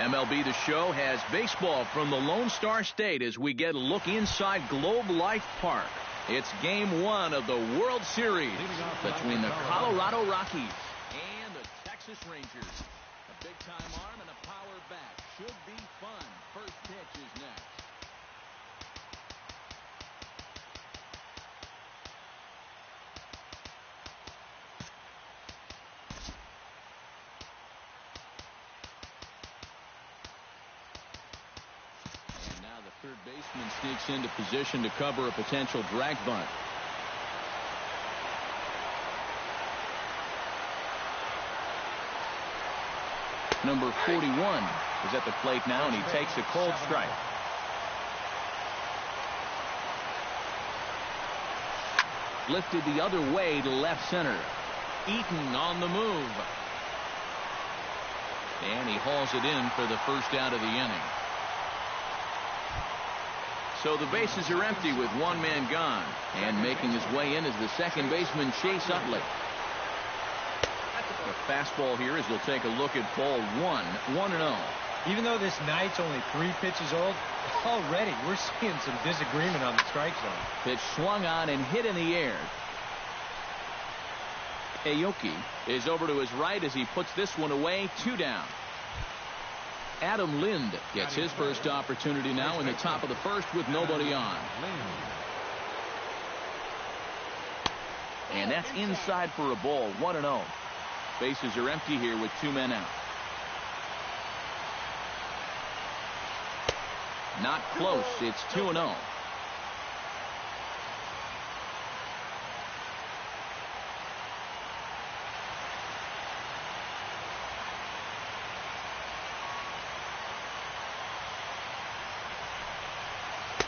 MLB The Show has baseball from the Lone Star State as we get a look inside Globe Life Park. It's Game 1 of the World Series between the Colorado Rockies and the Texas Rangers. A big-time arm and a power bat. Should be fun. First pitch is next. Third baseman sneaks into position to cover a potential drag bunt. Number 41 is at the plate now, and he takes a cold strike. Lifted the other way to left center. Eaton on the move. And he hauls it in for the first out of the inning. So the bases are empty with one man gone. And making his way in is the second baseman, Chase Utley. The fastball here as he'll take a look at ball 1-0. Even though this night's only 3 pitches old, already we're seeing some disagreement on the strike zone. Pitch swung on and hit in the air. Aoki is over to his right as he puts this one away. 2 down. Adam Lind gets his first opportunity now in the top of the first with nobody on. And that's inside for a ball. 1-0. Bases are empty here with 2 men out. Not close. It's 2-0.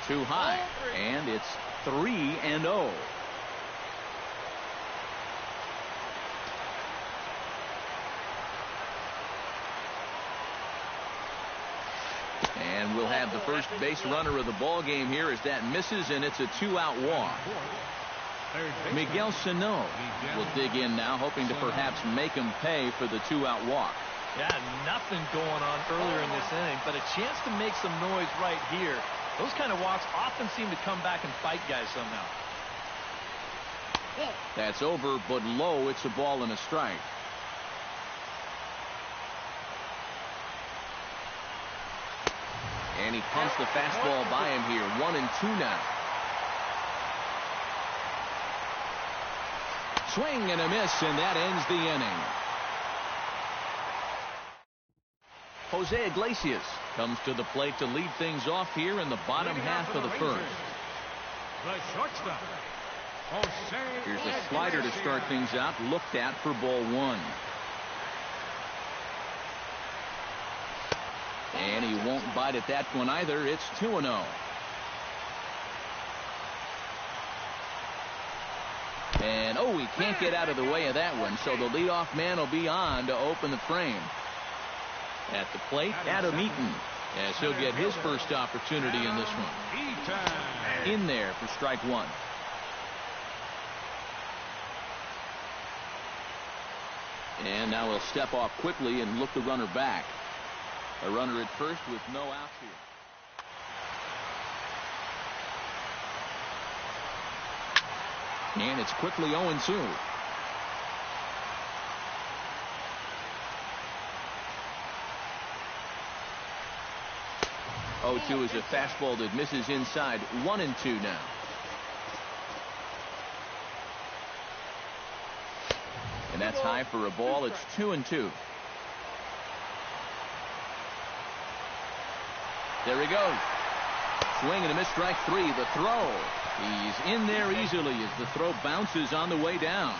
Too high, and it's 3-0. And we'll have the first base runner of the ball game here as that misses, and it's a 2-out walk. Miguel Sano will dig in now, hoping to perhaps make him pay for the 2-out walk. Yeah, nothing going on earlier in this inning, but a chance to make some noise right here. Those kind of walks often seem to come back and bite guys somehow. That's over, but low. It's a ball and a strike. And he pumps the fastball by him here. 1-2 now. Swing and a miss, and that ends the inning. Jose Iglesias comes to the plate to lead things off here in the bottom half of the first. Here's a slider to start things out, looked at for ball 1. And he won't bite at that one either. It's 2-0. And he can't get out of the way of that one, so the leadoff man will be on to open the frame. At the plate, Adam Eaton, as he'll get his first opportunity in this one. In there for strike 1. And now he'll step off quickly and look the runner back. A runner at first with no outs here. And it's quickly 0-2. 0-2 is a fastball that misses inside. 1-2 now. And that's high for a ball. It's 2-2. There he goes. Swing and a miss, strike 3. The throw. He's in there easily as the throw bounces on the way down.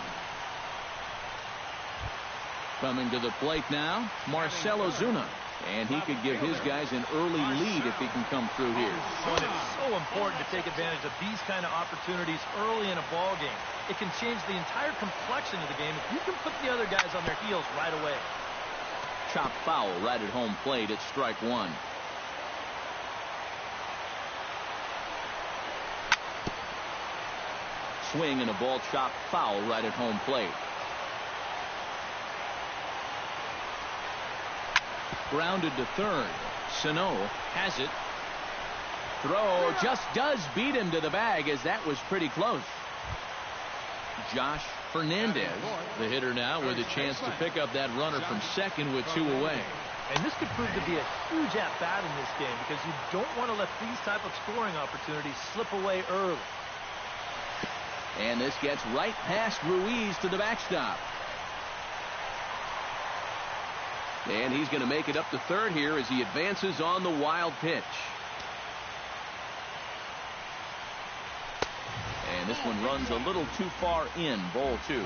Coming to the plate now, Marcell Ozuna. And he could give his guys an early lead if he can come through here. Oh, and it's so important to take advantage of these kind of opportunities early in a ball game. It can change the entire complexion of the game if you can put the other guys on their heels right away. Chopped foul right at home plate. It's strike 1. Swing and a ball chopped foul right at home plate. grounded to third. Sano has it. Throw just does beat him to the bag, as that was pretty close. Josh Fernandez, the hitter now, with a chance to pick up that runner from second with 2 away. And this could prove to be a huge at-bat in this game, because you don't want to let these type of scoring opportunities slip away early. And this gets right past Ruiz to the backstop. And he's going to make it up to third here as he advances on the wild pitch. And this one runs a little too far in. Ball 2.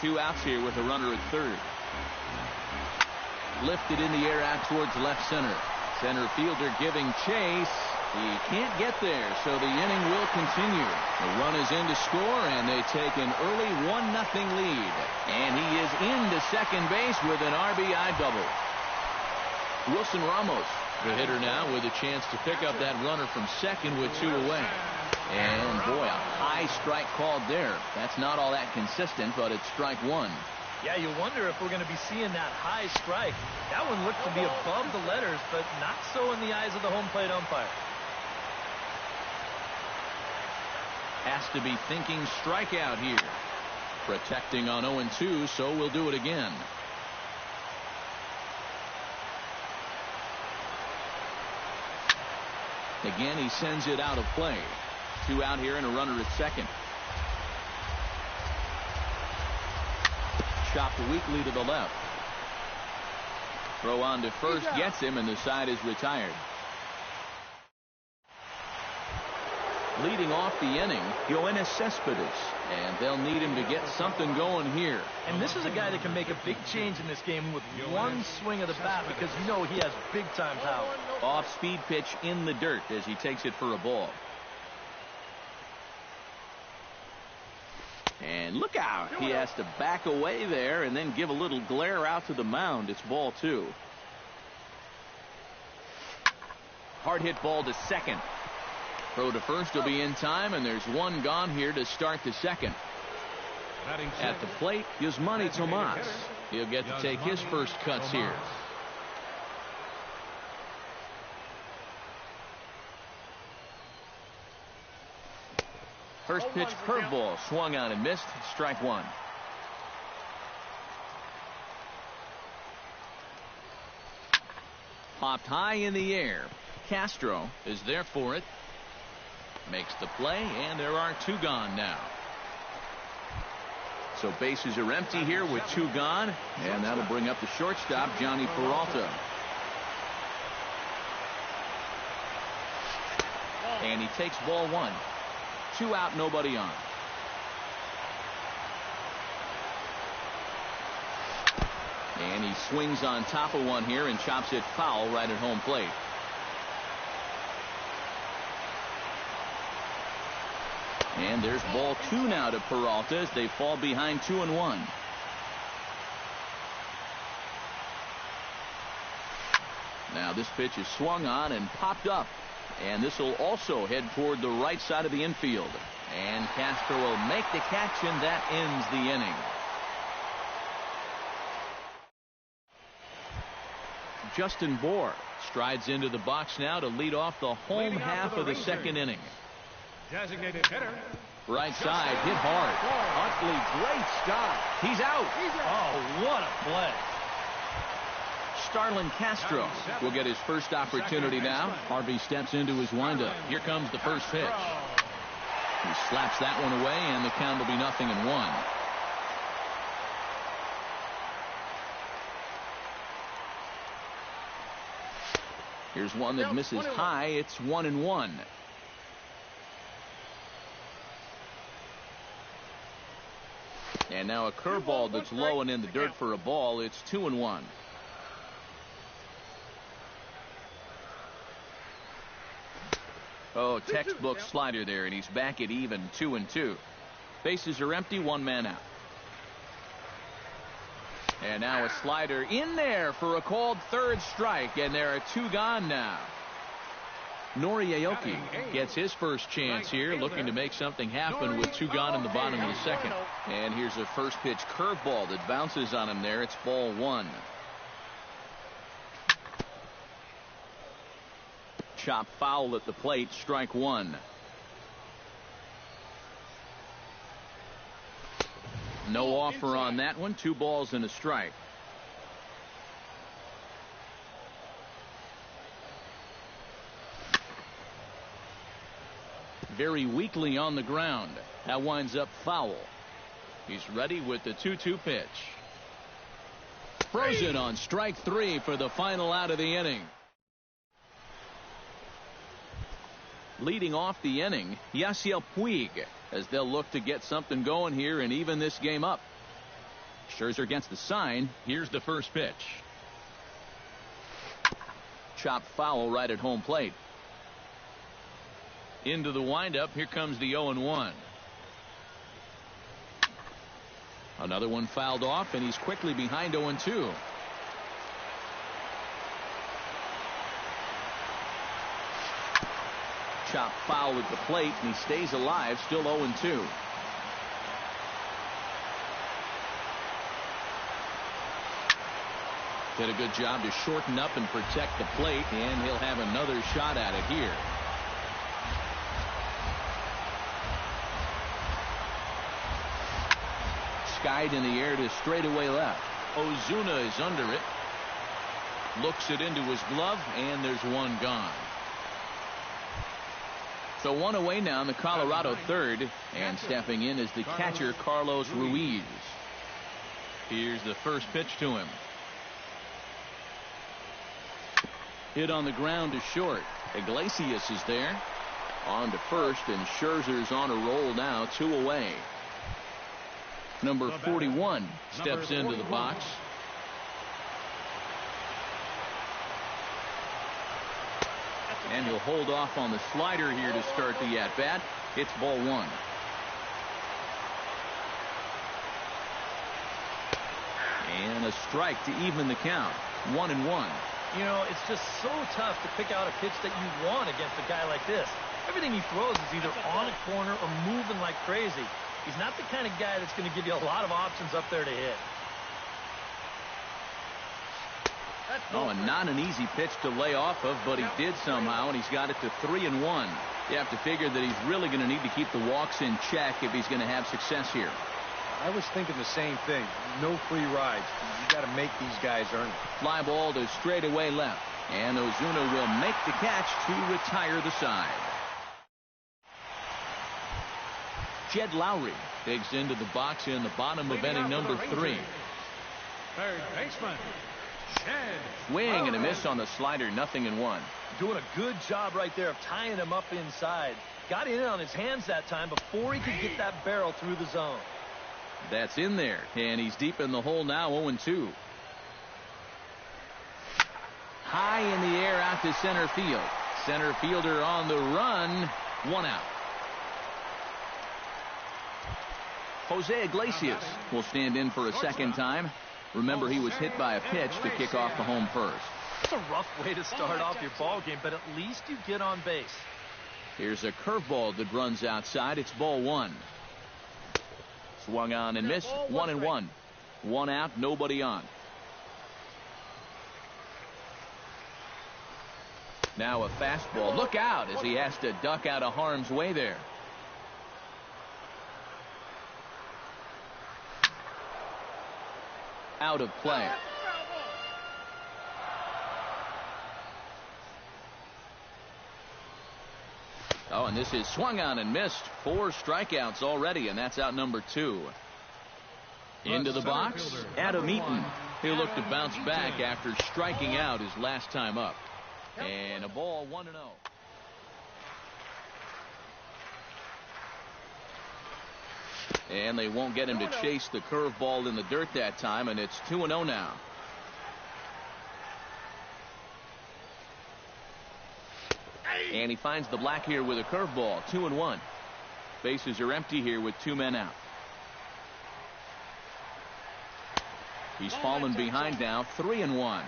2 outs here with a runner at third. Lifted in the air out towards left center. Center fielder giving chase. He can't get there, so the inning will continue. The run is in to score, and they take an early 1-0 lead. And he is into second base with an RBI double. Wilson Ramos, the hitter now, with a chance to pick up that runner from second with 2 away. And boy, a high strike called there. That's not all that consistent, but it's strike 1. Yeah, you wonder if we're going to be seeing that high strike. That one looked to be above the letters, but not so in the eyes of the home plate umpire. Has to be thinking strikeout here. Protecting on 0-2, so we'll do it again. Again, he sends it out of play. 2 out here and a runner at second. Chopped weakly to the left. Throw on to first gets him, and the side is retired. Leading off the inning, Yoenis Cespedes, and they'll need him to get something going here. And this is a guy that can make a big change in this game with one swing of the bat, because you know he has big-time power. Off-speed pitch in the dirt as he takes it for a ball. And look out. He has to back away there and then give a little glare out to the mound. It's ball 2. Hard hit ball to second. Throw to first will be in time, and there's 1 gone here to start the second. At the plate, Yasmani Tomas. He'll get to take his first cuts here. First pitch curveball swung on and missed. Strike 1. Popped high in the air. Castro is there for it. Makes the play, and there are 2 gone now. So bases are empty here with 2 gone, and that'll bring up the shortstop, Johnny Peralta. And he takes ball 1. 2 out, nobody on. And he swings on top of one here and chops it foul right at home plate. And there's ball 2 now to Peralta as they fall behind 2-1. Now this pitch is swung on and popped up. And this will also head toward the right side of the infield. And Castro will make the catch, and that ends the inning. Justin Bour strides into the box now to lead off the home half of the second inning. Designated hitter. Right side, hit hard. Utley, great stop. He's out. Oh, what a play. Starlin Castro will get his first opportunity now. Harvey steps into his windup. Here comes the first pitch. He slaps that one away, and the count will be 0-1. Here's one that misses high. It's 1-1. And now a curveball that's low and in the dirt for a ball. It's 2-1. Oh, textbook slider there, and he's back at even 2-2. Bases are empty, 1 man out. And now a slider in there for a called third strike, and there are 2 gone now. Nori Aoki gets his first chance here, looking to make something happen with 2 gone in the bottom of the second. And here's a first pitch curveball that bounces on him there. It's ball 1. Chop foul at the plate, strike one. No offer on that one. 2 balls and a strike. Very weakly on the ground. That winds up foul. He's ready with the 2-2 pitch. Frozen on strike 3 for the final out of the inning. Leading off the inning, Yasiel Puig, as they'll look to get something going here and even this game up. Scherzer gets the sign. Here's the first pitch. Chop foul right at home plate. Into the windup. Here comes the 0-1. Another one fouled off, and he's quickly behind 0-2. Chop foul at the plate, and he stays alive, still 0-2. Did a good job to shorten up and protect the plate, and he'll have another shot at it here. Skied in the air to straightaway left. Ozuna is under it. Looks it into his glove, and there's one gone. So one away now in the Colorado third, and stepping in is the catcher Carlos Ruiz. Here's the first pitch to him. Hit on the ground to short. Iglesias is there. On to first, and Scherzer's on a roll now, 2 away. Number 41 steps into the box. And he'll hold off on the slider here to start the at-bat. It's ball 1. And a strike to even the count. 1-1. You know, it's just so tough to pick out a pitch that you want against a guy like this. Everything he throws is either on a corner or moving like crazy. He's not the kind of guy that's going to give you a lot of options up there to hit. Oh, and not an easy pitch to lay off of, but he did somehow, and he's got it to 3-1. You have to figure that he's really going to need to keep the walks in check if he's going to have success here. I was thinking the same thing. No free rides. You got to make these guys earn it. Fly ball to straightaway left, and Ozuna will make the catch to retire the side. Jed Lowry digs into the box in the bottom of inning number 3. Third baseman, Jed. Swing and a miss on the slider, 0-1. Doing a good job right there of tying him up inside. Got in on his hands that time before he could get that barrel through the zone. That's in there, and he's deep in the hole now, 0-2. High in the air out to center field. Center fielder on the run. 1 out. Jose Iglesias will stand in for a second time. Remember, he was hit by a pitch to kick off the home first. It's a rough way to start off your ball game, but at least you get on base. Here's a curveball that runs outside. It's ball 1. Swung on and missed. 1-1. 1 out, nobody on. Now a fastball. Look out as he has to duck out of harm's way there. Out of play. Oh, and this is swung on and missed. 4 strikeouts already, and that's out number 2. Into the box, Adam Eaton. He'll look to bounce back after striking out his last time up. And a ball, 1-0. And they won't get him to chase the curveball in the dirt that time, and it's 2-0 now. And he finds the black here with a curveball. 2-1. Bases are empty here with 2 men out. He's fallen behind now. 3-1.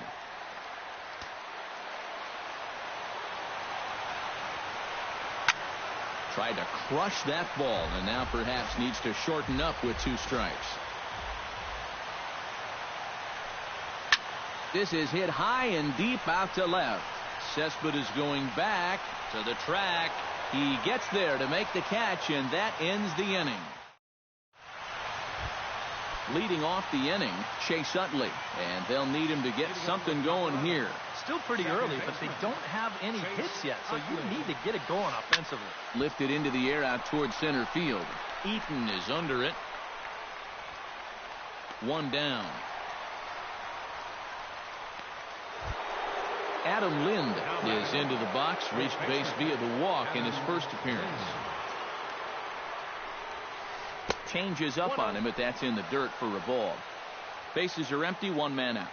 Tried to crush that ball, and now perhaps needs to shorten up with 2 strikes. This is hit high and deep out to left. Cespedes going back to the track. He gets there to make the catch, and that ends the inning. Leading off the inning, Chase Utley, and they'll need him to get something going here. Still pretty early, but they don't have any hits yet, so you need to get it going offensively. Lifted into the air out towards center field. Eaton is under it. One down. Adam Lind is into the box, reached base via the walk in his first appearance. Changes up on him, but that's in the dirt for a ball. Bases are empty, one man out.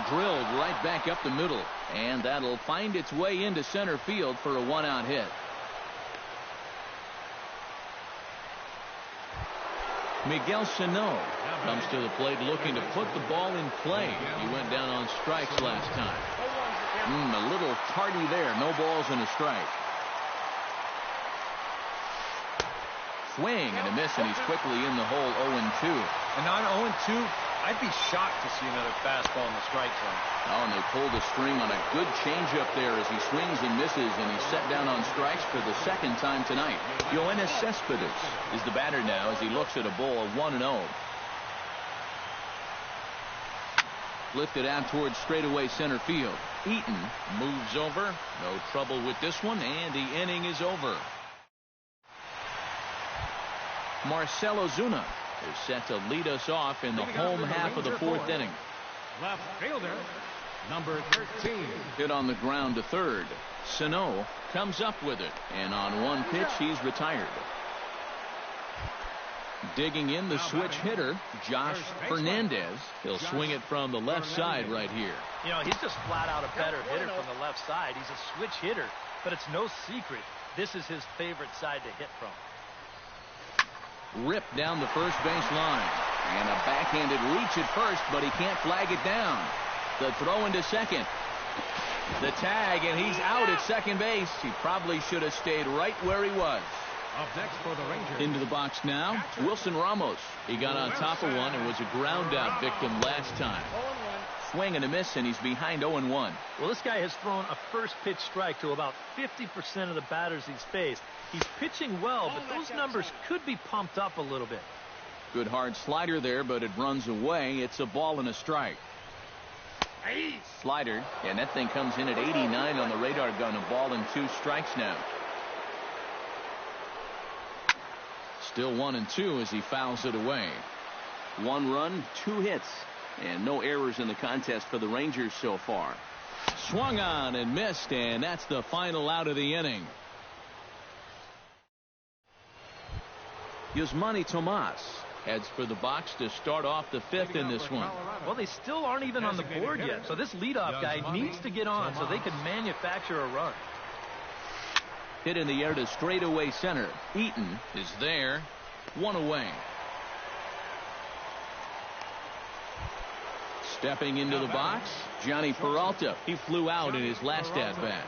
Drilled right back up the middle, and that'll find its way into center field for a one-out hit. Miguel Sano comes to the plate looking to put the ball in play. He went down on strikes last time. A little tardy there. No balls and a strike. Swing and a miss, and he's quickly in the hole. 0-2. And on 0-2, I'd be shocked to see another fastball in the strike zone. Oh, and they pulled the string on a good changeup there as he swings and misses, and he's set down on strikes for the second time tonight. Yoenis Cespedes is the batter now as he looks at a ball of 1-0. Lifted out towards straightaway center field. Eaton moves over. No trouble with this one, and the inning is over. Marcell Ozuna is set to lead us off in the home half of the fourth inning. Left fielder, number 13. Hit on the ground to third. Sano comes up with it, and on one pitch he's retired. Digging in the switch hitter, Josh Fernandez. He'll swing it from the left side right here. You know, he's just flat out a better hitter from the left side. He's a switch hitter, but it's no secret this is his favorite side to hit from. Ripped down the first base line, and a backhanded reach at first, but he can't flag it down. The throw into second. The tag, and he's out at second base. He probably should have stayed right where he was. Up next for the Rangers. Into the box now, Wilson Ramos. He got on top of one and was a ground out victim last time. Swing and a miss, and he's behind 0-1. Well, this guy has thrown a first pitch strike to about 50% of the batters he's faced. He's pitching well, but those numbers could be pumped up a little bit. Good hard slider there, but it runs away. It's a ball and a strike. Slider, and that thing comes in at 89 on the radar gun. A ball and 2 strikes now. Still 1-2 as he fouls it away. 1 run, 2 hits, and no errors in the contest for the Rangers so far. Swung on and missed, and that's the final out of the inning. Yasmani Tomas heads for the box to start off the 5th in this one. Well, they still aren't even on the board yet, so this leadoff guy needs to get on so they can manufacture a run. Hit in the air to straightaway center. Eaton is there. 1 away. Stepping into the box, Johnny Peralta. He flew out in his last at-bat.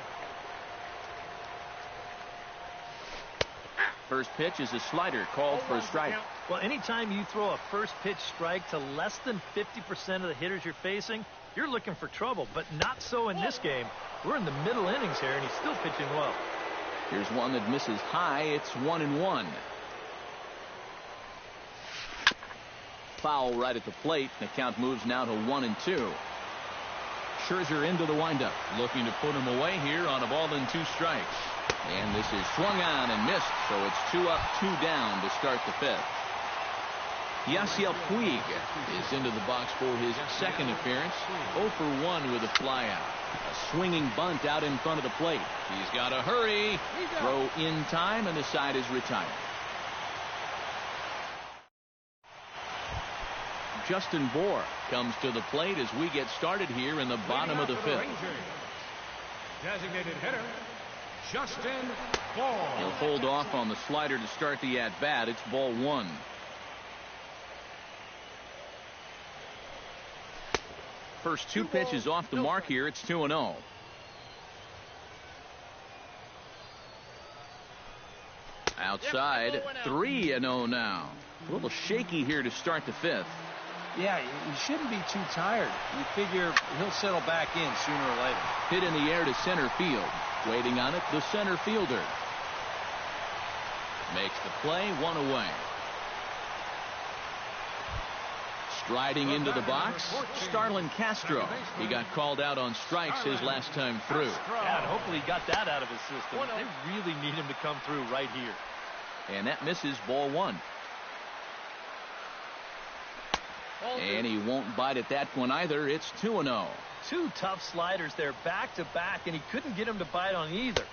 First pitch is a slider called for a strike. Well, anytime you throw a first pitch strike to less than 50% of the hitters you're facing, you're looking for trouble, but not so in this game. We're in the middle innings here, and he's still pitching well. Here's one that misses high. It's 1-1. Foul right at the plate. The count moves now to 1-2. Scherzer into the windup, looking to put him away here on a ball and 2 strikes. And this is swung on and missed, so it's 2 up, 2 down to start the 5th. Yasiel Puig is into the box for his second appearance. 0 for 1 with a flyout. A swinging bunt out in front of the plate. He's got to hurry. Throw in time, and the side is retired. Justin Bour comes to the plate as we get started here in the bottom of the 5th. Designated hitter, Justin Bour. He'll hold off on the slider to start the at-bat. It's ball 1. First 2 pitches off the mark here. It's 2-0. Outside, 3-0 now. A little shaky here to start the 5th. Yeah, he shouldn't be too tired. You figure he'll settle back in sooner or later. Hit in the air to center field. Waiting on it, the center fielder. Makes the play, one away. Striding into the box, Starlin Castro. He got called out on strikes his last time through. Yeah, and hopefully he got that out of his system. They really need him to come through right here. And that misses, ball one. And he won't bite at that one either. It's 2-0. Two tough sliders there back to back, and he couldn't get him to bite on either.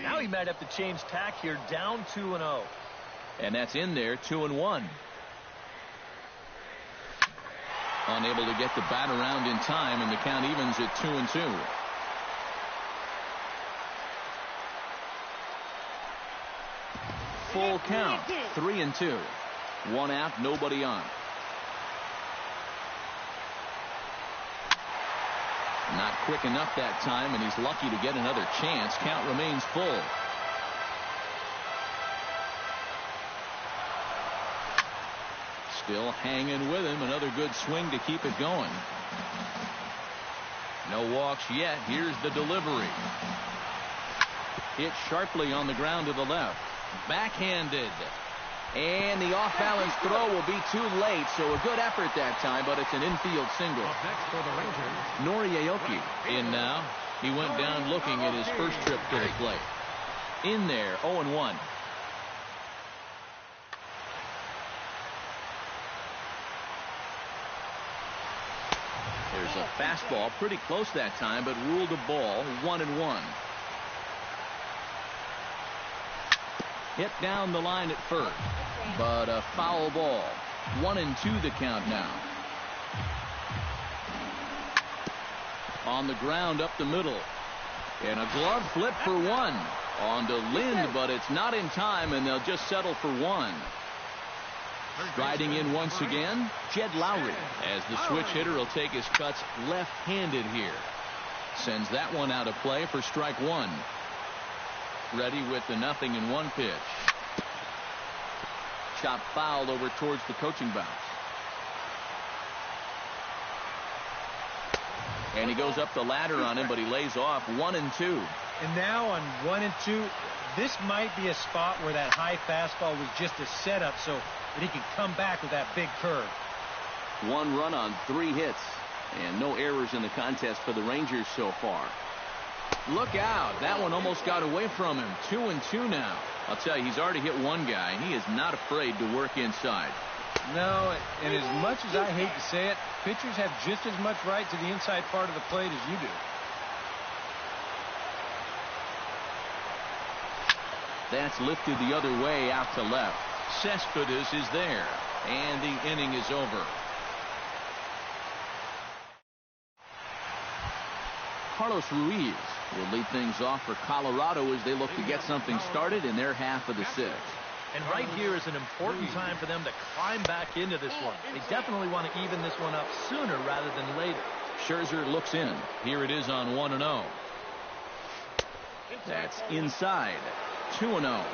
Now he might have to change tack here, down 2-0. And that's in there, 2-1. Unable to get the bat around in time, and the count evens at 2-2. Full count, 3-2. One out, nobody on. Not quick enough that time, and he's lucky to get another chance. Count remains full. Still hanging with him. Another good swing to keep it going. No walks yet. Here's the delivery. Hit sharply on the ground to the left. Backhanded. And the off-balance throw will be too late, so a good effort that time, but it's an infield single. Up next for the Rangers, Noriaoki in now. He went down looking at his first trip to the plate. In there, 0-1. There's a fastball, pretty close that time, but ruled a ball, 1-1. Hit down the line at first, but a foul ball. 1-2 the count now. On the ground up the middle. And a glove flip for one. On to Lind, but it's not in time, and they'll just settle for one. Striding in once again, Jed Lowry, as the switch hitter will take his cuts left-handed here. Sends that one out of play for strike one. Ready with the 0-1 pitch. Chop foul over towards the coaching box. And he goes up the ladder on him, but he lays off 1-2. And now on 1-2, this might be a spot where that high fastball was just a setup so that he can come back with that big curve. One run on 3 hits, and no errors in the contest for the Rangers so far. Look out. That one almost got away from him. 2-2 now. I'll tell you, he's already hit one guy, and he is not afraid to work inside. No, and as much as I hate to say it, pitchers have just as much right to the inside part of the plate as you do. That's lifted the other way out to left. Cespedes is there, and the inning is over. Carlos Ruiz will lead things off for Colorado as they look to get something started in their half of the 6th. And right here is an important time for them to climb back into this one. They definitely want to even this one up sooner rather than later. Scherzer looks in. Here it is on 1-0. That's inside. 2-0.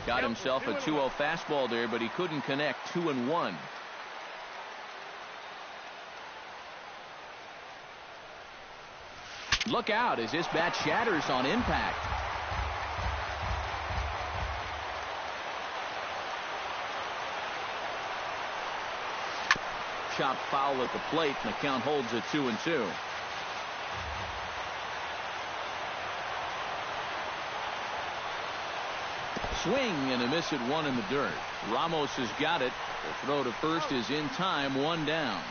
Got himself a 2-0 fastball there, but he couldn't connect. 2-1. Look out as this bat shatters on impact. Chop foul at the plate, and the count holds at 2-2. Swing and a miss at one in the dirt. Ramos has got it. The throw to first is in time, one down.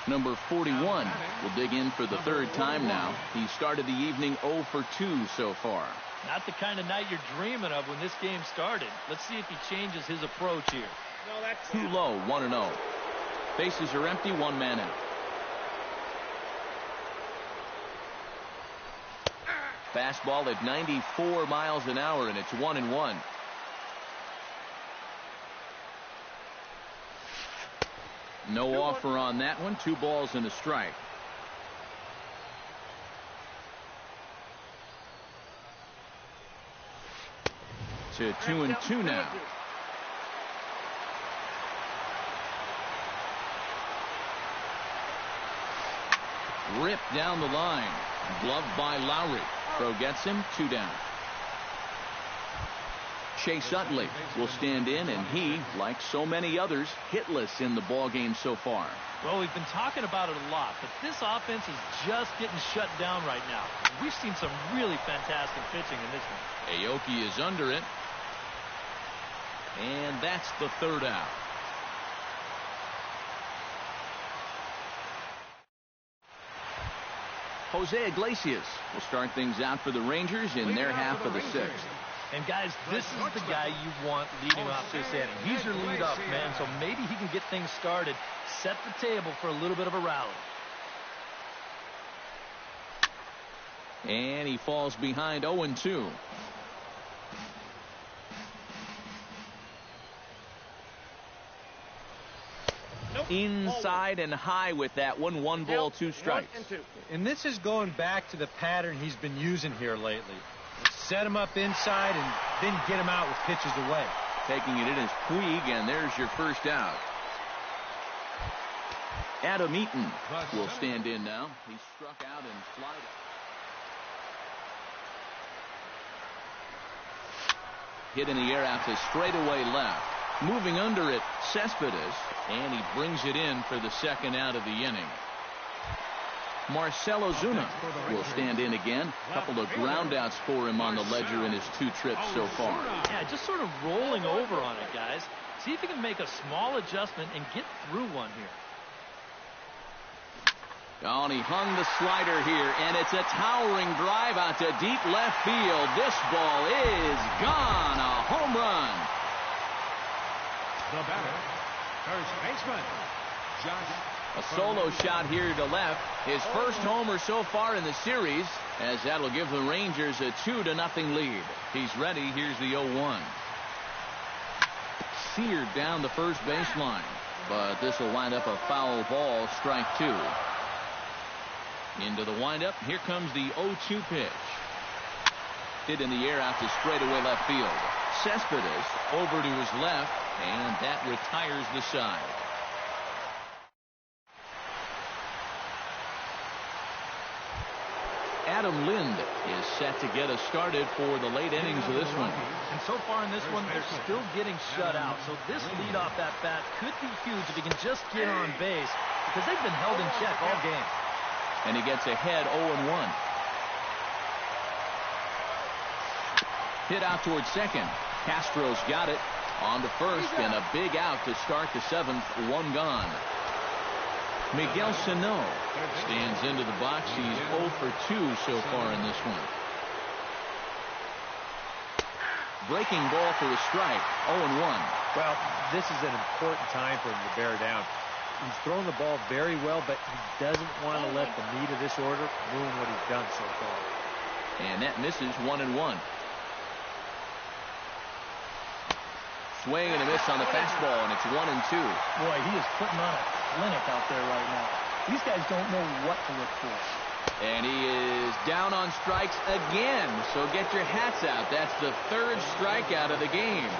Number 41 will dig in for the 3rd time now. He started the evening 0 for 2 so far. Not the kind of night you're dreaming of when this game started. Let's see if he changes his approach here. Too low, 1-0. Bases are empty, one man out. Fastball at 94 miles an hour, and it's 1-1. No offer on that one. 2 balls and a strike. to 2-2 now. Ripped down the line. Gloved by Lowry. Throw gets him. 2 down. Chase Utley will stand in, and he, like so many others, hitless in the ballgame so far. Well, we've been talking about it a lot, but this offense is just getting shut down right now. We've seen some really fantastic pitching in this one. Aoki is under it. And that's the 3rd out. Jose Iglesias will start things out for the Rangers in their half of the 6th. And guys, this is the guy you want leading off this inning. He's your leadoff man, so maybe he can get things started, set the table for a little bit of a rally. And he falls behind 0-2. Inside and high with that one. 1 ball, 2 strikes. And this is going back to the pattern he's been using here lately. Set him up inside and then get him out with pitches away. Taking it in is Puig, and there's your 1st out. Adam Eaton will stand in now. He struck out and flied out. Hit in the air out to straightaway left. Moving under it, Cespedes, and he brings it in for the 2nd out of the inning. Marcell Ozuna will stand in again. A couple of groundouts for him on the ledger in his 2 trips so far. Yeah, just sort of rolling over on it, guys. See if he can make a small adjustment and get through one here. Oh, and he hung the slider here, and it's a towering drive out to deep left field. This ball is gone. A home run. The batter, first baseman, Josh. A solo shot here to left. His first homer so far in the series, as that'll give the Rangers a 2-0 lead. He's ready. Here's the 0-1. Seared down the first baseline, but this will wind up a foul ball. Strike 2. Into the windup. Here comes the 0-2 pitch. Hit in the air out to straightaway left field. Cespedes over to his left, and that retires the side. Adam Lind is set to get us started for the late innings of this one. And so far in this one, they're still getting shut out. So this leadoff at bat could be huge if he can just get on base, because they've been held in check all game. And he gets ahead 0-1. Hit out towards second. Castro's got it. On to first, and a big out to start the 7th. 1 gone. Miguel Sano stands into the box. He's 0 for 2 so far in this one. Breaking ball for a strike. 0-1. Well, this is an important time for him to bear down. He's thrown the ball very well, but he doesn't want to let the meat of this order ruin what he's done so far. And that misses. 1-1. Swing and a miss on the fastball, and it's 1-2. Boy, he is putting on a clinic out there right now. These guys don't know what to look for. And he is down on strikes again. So get your hats out. That's the 3rd strikeout of the game.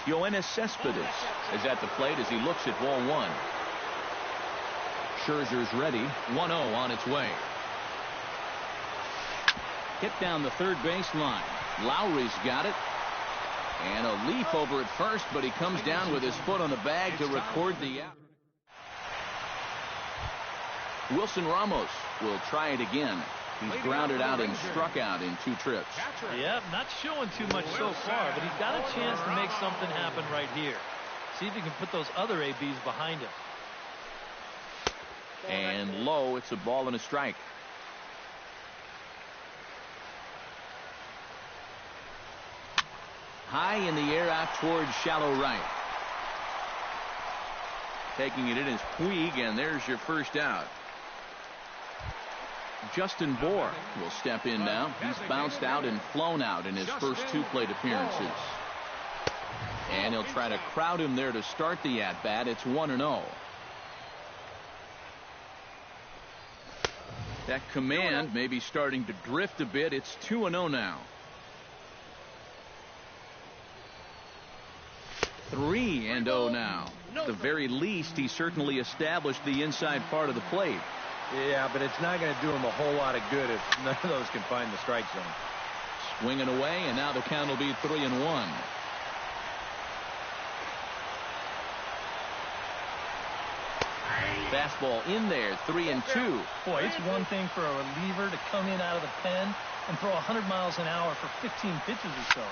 Yoenis Cespedes is at the plate as he looks at ball 1. Scherzer's ready. 1-0 on its way. Hit down the third baseline. Lowry's got it. And a leap over at first, but he comes down with his foot on the bag to record the out. Wilson Ramos will try it again. He's grounded out and struck out in 2 trips. Yeah, not showing too much so far, but he's got a chance to make something happen right here. See if he can put those other ABs behind him. And low, it's a ball and a strike. High in the air out towards shallow right. Taking it in is Puig, and there's your first out. Justin Bour will step in now. He's bounced out and flown out in his first 2 plate appearances. And he'll try to crowd him there to start the at-bat. It's 1-0. That command may be starting to drift a bit. It's 2-0 now. 3-0 now. At the very least, he certainly established the inside part of the plate. Yeah, but it's not going to do him a whole lot of good if none of those can find the strike zone. Swinging away, and now the count will be 3-1. Fastball in there, 3-2. Boy, it's one thing for a reliever to come in out of the pen and throw 100 miles an hour for 15 pitches or so.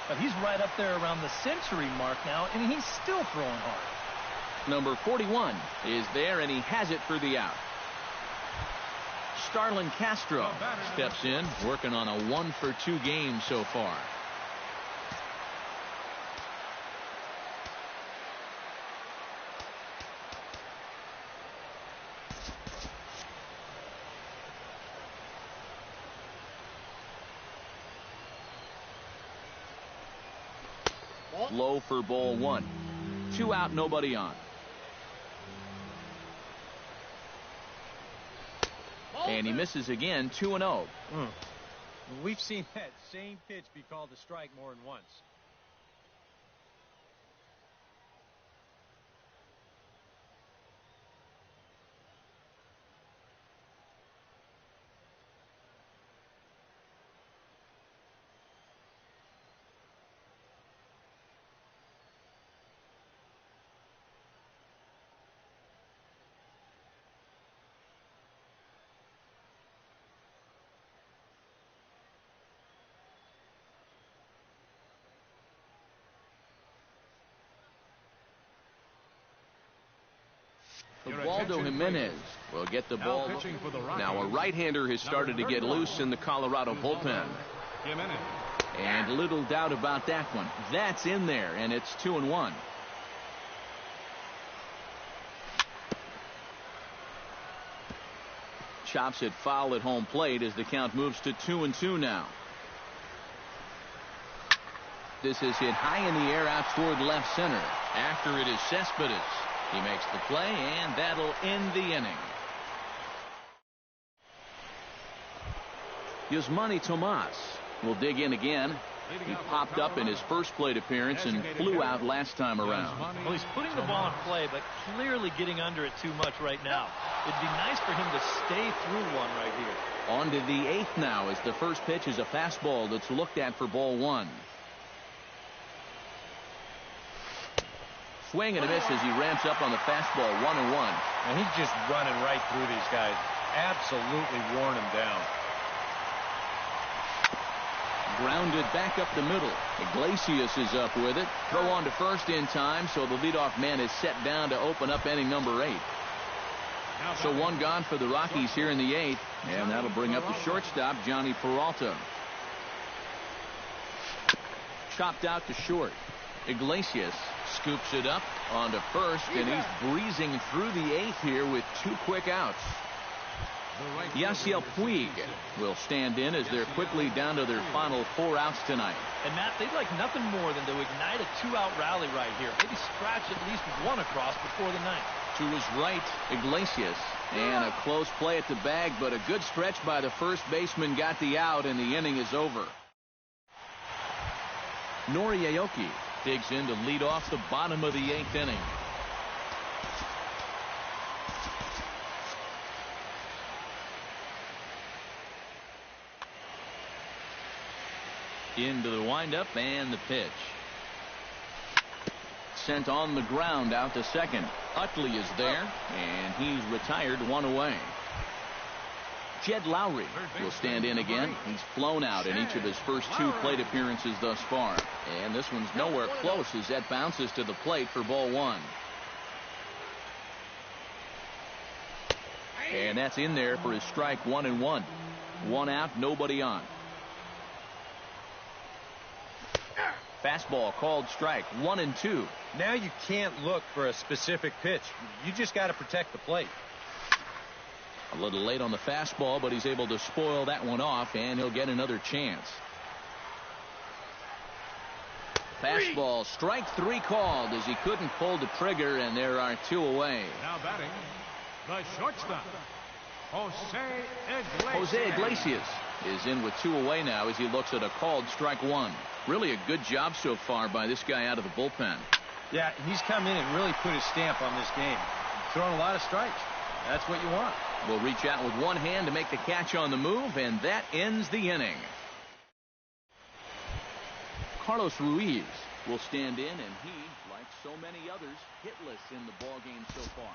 But he's right up there around the century mark now, and he's still throwing hard. Number 41 is there, and he has it for the out. Starlin Castro steps in, working on a 1-for-2 game so far. Low for ball 1. 2 out, nobody on. And he misses again, 2-0. We've seen that same pitch be called a strike more than once. Ubaldo Jimenez will get the ball. Now a right-hander has started to get loose in the Colorado bullpen. And little doubt about that one. That's in there, and it's 2-1. Chops it foul at home plate as the count moves to 2-2 now. This is hit high in the air out toward left center. After it is Cespedes. He makes the play, and that'll end the inning. Yasmani Tomas will dig in again. He popped up in his first plate appearance and flew out last time around. Well, he's putting the ball in play, but clearly getting under it too much right now. It'd be nice for him to stay through one right here. On to the 8th now as the first pitch is a fastball that's looked at for ball 1. Swing and a miss as he ramps up on the fastball, 1-1. And he's just running right through these guys. Absolutely worn them down. Grounded back up the middle. Iglesias is up with it. Throw on to first in time, so the leadoff man is set down to open up inning number 8. So one gone for the Rockies here in the 8th, and that'll bring up the shortstop, Johnny Peralta. Chopped out to short. Iglesias scoops it up onto first, and he's breezing through the 8th here with 2 quick outs. Yasiel Puig will stand in as they're quickly down to their final 4 outs tonight. And Matt, they'd like nothing more than to ignite a 2-out rally right here. Maybe scratch at least 1 across before the 9th. To his right, Iglesias, and a close play at the bag, but a good stretch by the first baseman got the out, and the inning is over. Nori Aoki digs in to lead off the bottom of the 8th inning. Into the windup and the pitch. Sent on the ground out to second. Utley is there, and he's retired 1 away. Jed Lowry will stand in again. He's flown out in each of his first 2 plate appearances thus far. And this one's nowhere close as that bounces to the plate for ball 1. And that's in there for his strike 1-1. 1 out, nobody on. Fastball called strike, 1-2. Now you can't look for a specific pitch. You just got to protect the plate. A little late on the fastball, but he's able to spoil that one off, and he'll get another chance. Fastball, strike 3 called as he couldn't pull the trigger, and there are 2 away. Now batting, the shortstop, Jose Iglesias is in with 2 away now as he looks at a called strike 1. Really a good job so far by this guy out of the bullpen. Yeah, he's come in and really put his stamp on this game. Throwing a lot of strikes. That's what you want. Will reach out with one hand to make the catch on the move, and that ends the inning. Carlos Ruiz will stand in, and he, like so many others, hitless in the ballgame so far.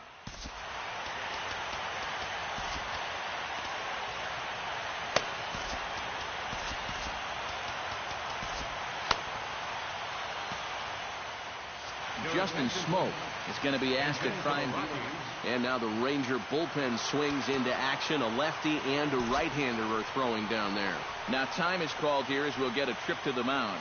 Justin Smoke is going to be asked to try and deal. And now the Ranger bullpen swings into action. A lefty and a right-hander are throwing down there. Now time is called here as we'll get a trip to the mound.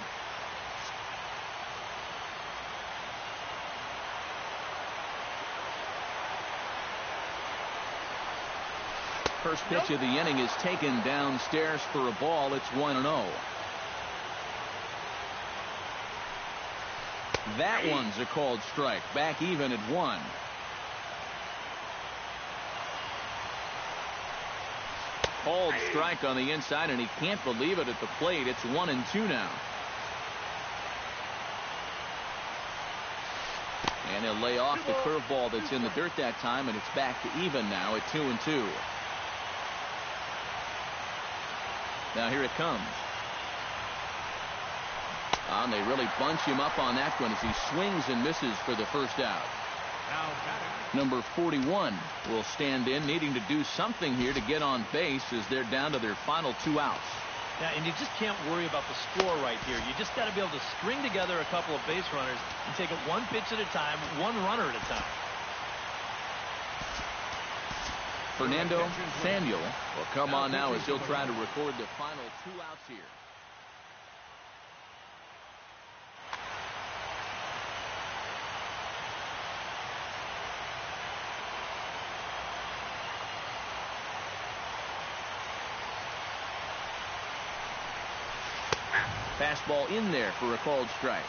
First pitch of the inning is taken downstairs for a ball. It's 1-0. That one's a called strike. Back even at 1. Called strike on the inside, and he can't believe it at the plate. It's 1-2 now. And he'll lay off the curveball that's in the dirt that time, and it's back to even now at 2-2. Now here it comes. And they really bunch him up on that one as he swings and misses for the first out. Number 41 will stand in, needing to do something here to get on base as they're down to their final 2 outs. Yeah, and you just can't worry about the score right here. You just got to be able to string together a couple of base runners and take it one pitch at a time, one runner at a time. Fernando Samuel will come on now as he'll try to record the final 2 outs here. Fastball in there for a called strike.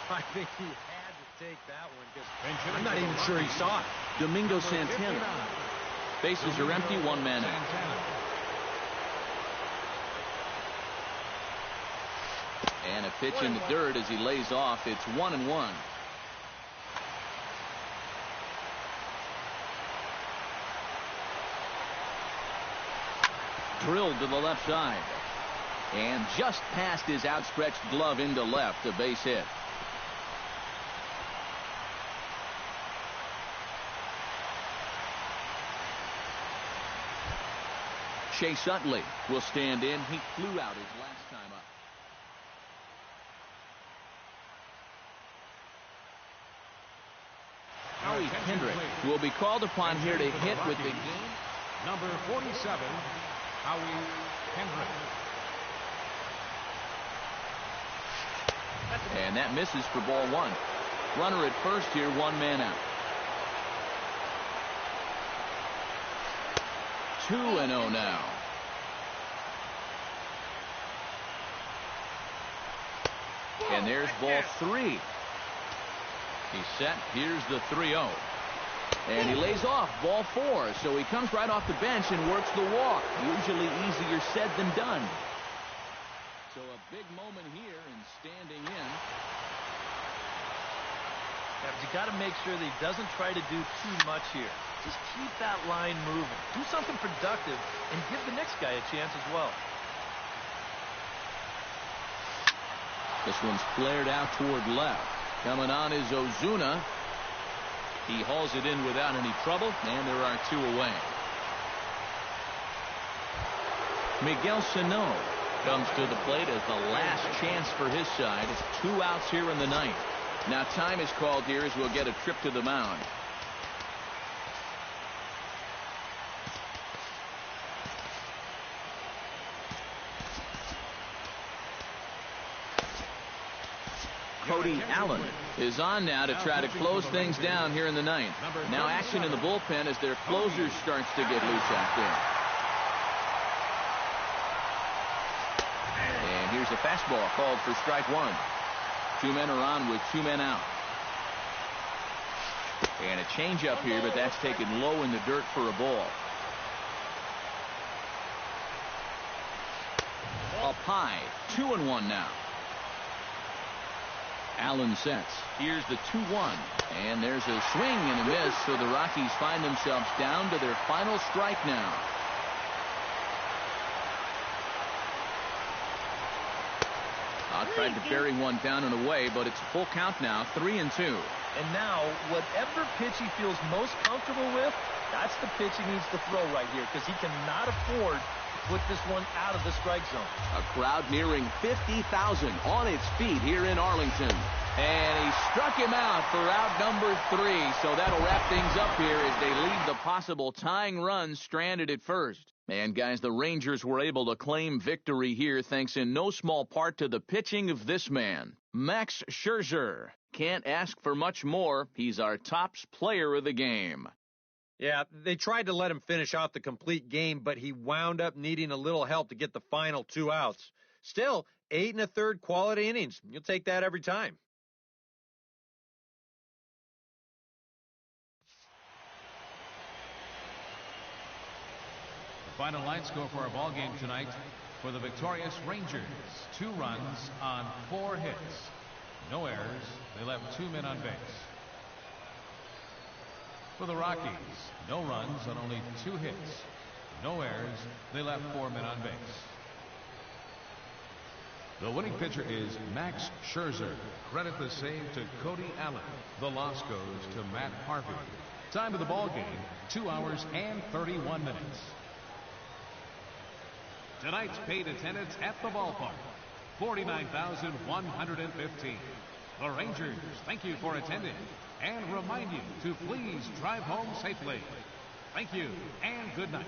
I think he had to take that one because I'm not even sure he saw it. Domingo Santana. Bases are empty, 1 man out. And a pitch in the dirt as he lays off. It's 1-1. Drilled to the left side. And just past his outstretched glove into left, a base hit. Chase Utley will stand in. He flew out his last time up. Howie Kendrick will be called upon here to hit with the game. Number 47, Howie Kendrick. And that misses for ball 1. Runner at first here, 1 man out. 2-0 now. And there's ball 3. He's set. Here's the 3-0. And he lays off ball 4. So he comes right off the bench and works the walk. Usually easier said than done. So a big moment here and standing in. Yeah, but you got to make sure that he doesn't try to do too much here. Just keep that line moving. Do something productive and give the next guy a chance as well. This one's flared out toward left. Coming on is Ozuna. He hauls it in without any trouble, and there are 2 away. Miguel Sano comes to the plate as the last chance for his side. It's 2 outs here in the 9th. Now time is called here as we'll get a trip to the mound. Cody Allen is on now to try to close things down here in the 9th. Now action in the bullpen as their closer starts to get loose out there. And here's a fastball called for strike 1. 2 men are on with 2 men out. And a changeup here, but that's taken low in the dirt for a ball. high. 2-1 now. Allen sets. Here's the 2-1. And there's a swing and a miss, so the Rockies find themselves down to their final strike now. Tried to bury one down and away, but it's a full count now, 3-2. And now, whatever pitch he feels most comfortable with, that's the pitch he needs to throw right here, because he cannot afford to put this one out of the strike zone. A crowd nearing 50,000 on its feet here in Arlington. And he struck him out for out number 3, so that'll wrap things up here as they leave the possible tying run stranded at first. And guys, the Rangers were able to claim victory here thanks in no small part to the pitching of this man, Max Scherzer. Can't ask for much more. He's our tops player of the game. Yeah, they tried to let him finish out the complete game, but he wound up needing a little help to get the final 2 outs. Still, 8 1/3 quality innings. You'll take that every time. Final line score for our ball game tonight. For the victorious Rangers, 2 runs on 4 hits. No errors. They left 2 men on base. For the Rockies, no runs on only 2 hits. No errors. They left 4 men on base. The winning pitcher is Max Scherzer. Credit the save to Cody Allen. The loss goes to Matt Harvey. Time of the ball game, 2 hours and 31 minutes. Tonight's paid attendance at the ballpark, 49,115. The Rangers thank you for attending and remind you to please drive home safely. Thank you and good night.